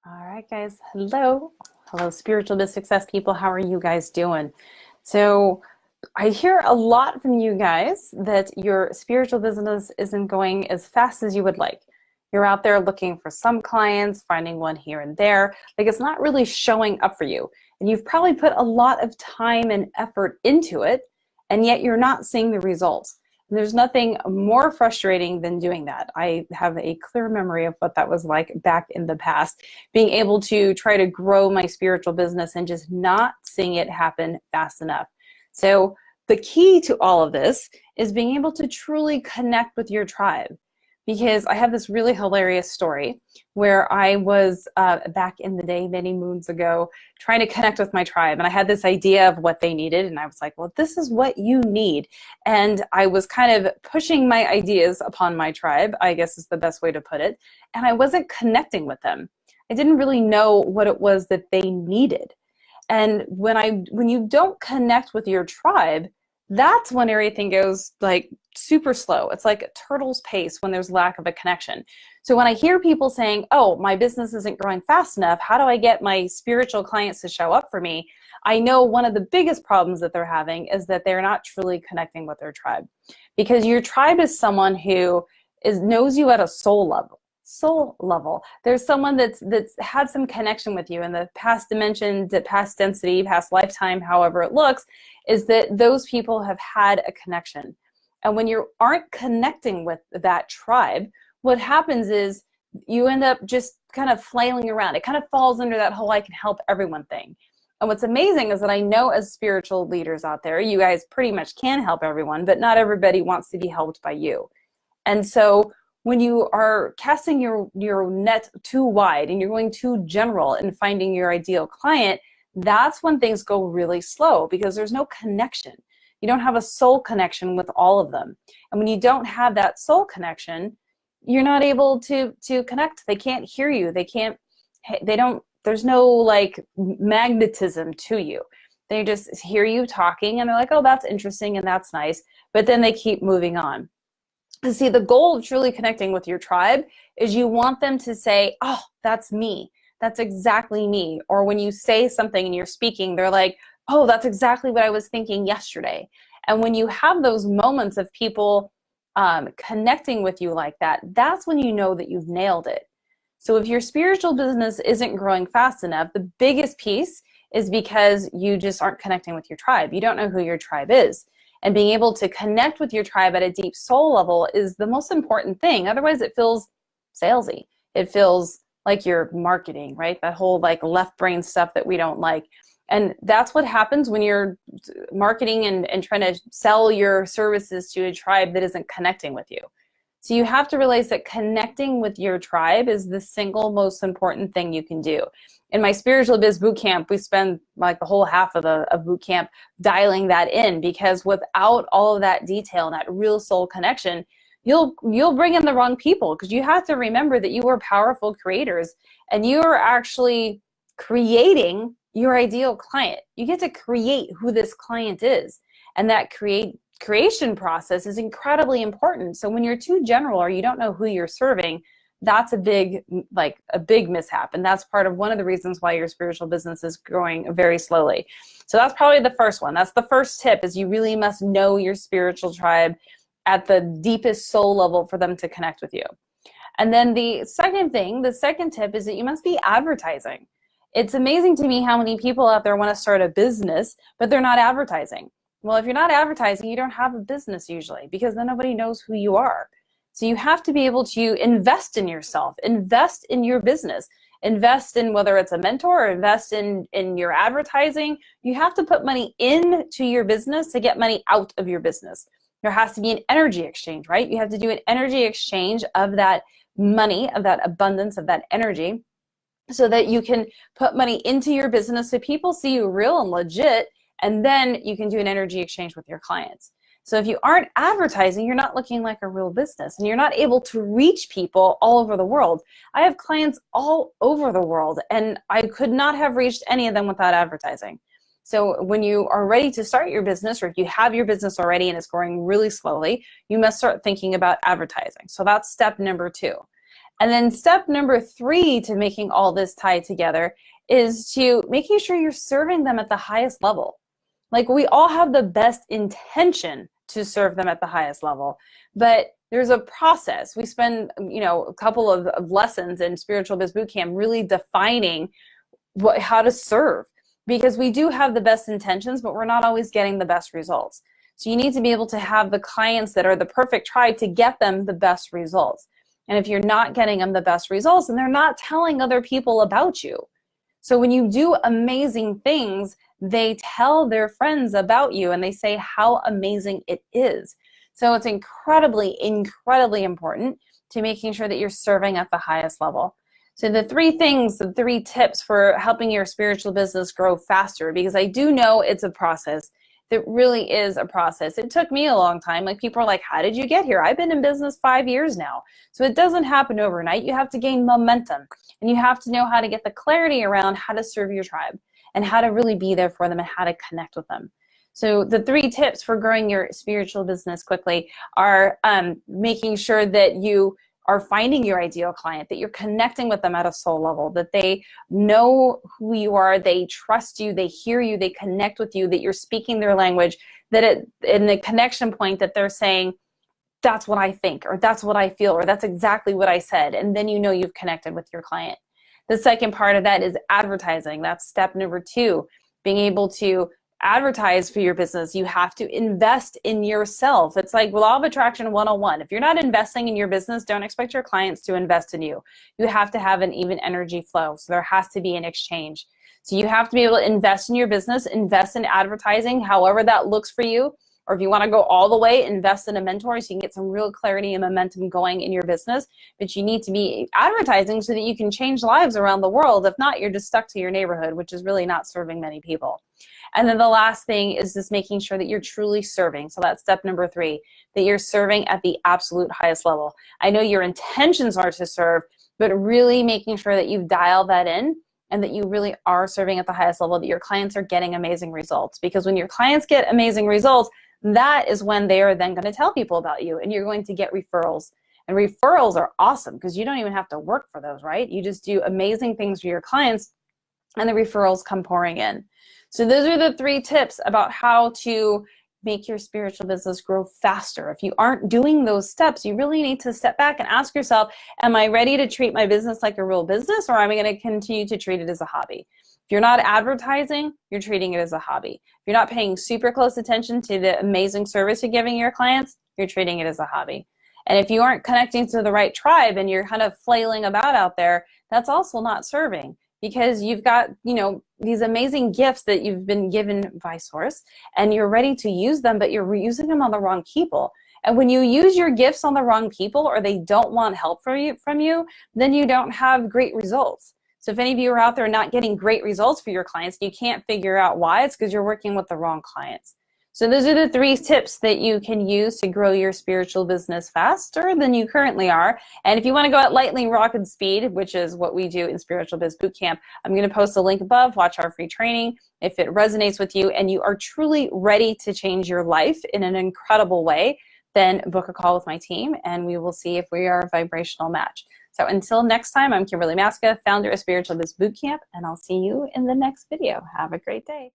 All right, guys. Hello. Hello, spiritual biz success people. How are you guys doing? So, I hear a lot from you guys that your spiritual business isn't going as fast as you would like. You're out there looking for some clients, finding one here and there. Like it's not really showing up for you. And you've probably put a lot of time and effort into it, and yet you're not seeing the results. And there's nothing more frustrating than doing that. I have a clear memory of what that was like back in the past, being able to try to grow my spiritual business and just not seeing it happen fast enough. So the key to all of this is being able to truly connect with your tribe. Because I have this really hilarious story where I was back in the day, many moons ago, trying to connect with my tribe. And I had this idea of what they needed. And I was like, well, this is what you need. And I was kind of pushing my ideas upon my tribe, I guess is the best way to put it. And I wasn't connecting with them. I didn't really know what it was that they needed. And when you don't connect with your tribe, that's when everything goes like super slow. It's like a turtle's pace when there's lack of a connection. So when I hear people saying, oh, my business isn't growing fast enough, how do I get my spiritual clients to show up for me? I know one of the biggest problems that they're having is that they're not truly connecting with their tribe. Because your tribe is someone who knows you at a soul level. There's someone that's had some connection with you in the past dimension, the past density, past lifetime, however it looks, is that those people have had a connection. And when you aren't connecting with that tribe, what happens is you end up just kind of flailing around. It kind of falls under that whole I can help everyone thing. And what's amazing is that I know as spiritual leaders out there, you guys pretty much can help everyone, but not everybody wants to be helped by you. And so when you are casting your net too wide and you're going too general in finding your ideal client, that's when things go really slow because there's no connection. You don't have a soul connection with all of them. And when you don't have that soul connection, you're not able to connect. They can't hear you. There's no like magnetism to you. They just hear you talking and they're like, oh, that's interesting and that's nice. But then they keep moving on. See, the goal of truly connecting with your tribe is you want them to say, oh, that's me. That's exactly me. Or when you say something and you're speaking, they're like, oh, that's exactly what I was thinking yesterday. And when you have those moments of people connecting with you like that, that's when you know that you've nailed it. So if your spiritual business isn't growing fast enough, the biggest piece is because you just aren't connecting with your tribe. You don't know who your tribe is. And being able to connect with your tribe at a deep soul level is the most important thing. Otherwise, it feels salesy. It feels like you're marketing, right? That whole like left brain stuff that we don't like. And that's what happens when you're marketing and trying to sell your services to a tribe that isn't connecting with you. So you have to realize that connecting with your tribe is the single most important thing you can do. In my spiritual biz boot camp, we spend like the whole half of boot camp dialing that in, because without all of that detail and that real soul connection, you'll bring in the wrong people, because you have to remember that you are powerful creators and you are actually creating your ideal client. You get to create who this client is, and that creation process is incredibly important. So when you're too general or you don't know who you're serving, that's a big mishap. And that's part of one of the reasons why your spiritual business is growing very slowly. So that's probably the first one. That's the first tip, is you really must know your spiritual tribe at the deepest soul level for them to connect with you. And then the second tip is that you must be advertising. It's amazing to me how many people out there want to start a business, but they're not advertising. Well, if you're not advertising, you don't have a business usually, because then nobody knows who you are. So you have to be able to invest in yourself, invest in your business, invest in whether it's a mentor or invest in your advertising. You have to put money into your business to get money out of your business. There has to be an energy exchange, right? You have to do an energy exchange of that money, of that abundance, of that energy, so that you can put money into your business so people see you real and legit, and then you can do an energy exchange with your clients. So if you aren't advertising, you're not looking like a real business, and you're not able to reach people all over the world. I have clients all over the world, and I could not have reached any of them without advertising. So when you are ready to start your business, or if you have your business already and it's growing really slowly, you must start thinking about advertising. So that's step number 2. And then step number 3 to making all this tie together is to making sure you're serving them at the highest level. Like, we all have the best intention to serve them at the highest level, but there's a process. We spend, a couple of lessons in Spiritual Biz Bootcamp really defining how to serve, because we do have the best intentions, but we're not always getting the best results. So you need to be able to have the clients that are the perfect tribe to get them the best results. And if you're not getting them the best results, then they're not telling other people about you. So when you do amazing things, they tell their friends about you and they say how amazing it is. So it's incredibly, incredibly important to making sure that you're serving at the highest level. So the 3 tips for helping your spiritual business grow faster, because I do know it's a process. It really is a process. It took me a long time. Like, people are like, how did you get here? I've been in business 5 years now. So it doesn't happen overnight. You have to gain momentum, and you have to know how to get the clarity around how to serve your tribe and how to really be there for them and how to connect with them. So the 3 tips for growing your spiritual business quickly are making sure that you are finding your ideal client, that you're connecting with them at a soul level, that they know who you are, they trust you, they hear you, they connect with you, that you're speaking their language, that in the connection point that they're saying, that's what I think, or that's what I feel, or that's exactly what I said. And then you know you've connected with your client. The second part of that is advertising. That's step number 2, being able to advertise for your business. You have to invest in yourself. It's like law of attraction 101. If you're not investing in your business, don't expect your clients to invest in you. You have to have an even energy flow. So there has to be an exchange. So you have to be able to invest in your business, invest in advertising, however that looks for you. Or if you want to go all the way, invest in a mentor so you can get some real clarity and momentum going in your business. But you need to be advertising so that you can change lives around the world. If not, you're just stuck to your neighborhood, which is really not serving many people. And then the last thing is just making sure that you're truly serving. So that's step number 3, that you're serving at the absolute highest level. I know your intentions are to serve, but really making sure that you've dialed that in and that you really are serving at the highest level, that your clients are getting amazing results. Because when your clients get amazing results, that is when they are then going to tell people about you, and you're going to get referrals. And referrals are awesome because you don't even have to work for those, right? You just do amazing things for your clients and the referrals come pouring in. So those are the 3 tips about how to make your spiritual business grow faster. If you aren't doing those steps, you really need to step back and ask yourself, am I ready to treat my business like a real business, or am I going to continue to treat it as a hobby? If you're not advertising, you're treating it as a hobby. If you're not paying super close attention to the amazing service you're giving your clients, you're treating it as a hobby. And if you aren't connecting to the right tribe and you're kind of flailing about out there, that's also not serving. Because you've got, these amazing gifts that you've been given by Source, and you're ready to use them, but you're using them on the wrong people. And when you use your gifts on the wrong people, or they don't want help from you, then you don't have great results. So if any of you are out there not getting great results for your clients, you can't figure out why, it's because you're working with the wrong clients. So those are the 3 tips that you can use to grow your spiritual business faster than you currently are. And if you want to go at lightning rocket speed, which is what we do in Spiritual Biz Bootcamp, I'm going to post a link above. Watch our free training. If it resonates with you and you are truly ready to change your life in an incredible way, then book a call with my team and we will see if we are a vibrational match. So until next time, I'm Kimberly Maska, founder of Spiritual Biz Bootcamp, and I'll see you in the next video. Have a great day.